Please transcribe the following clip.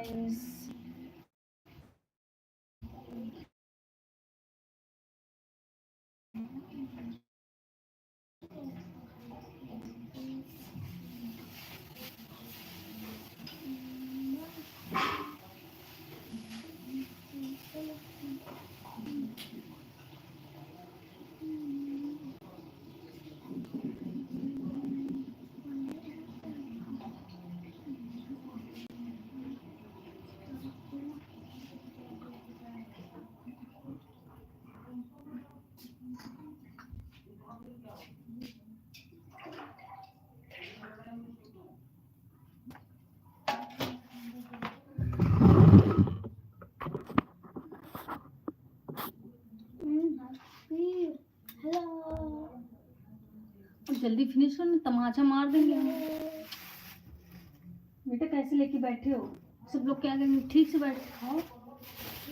Guys. जल्दी finish करो, तमाचा मार देंगे हम। बेटा कैसे लेके बैठे हो? सब लोग क्या करेंगे? ठीक से बैठ खाओ।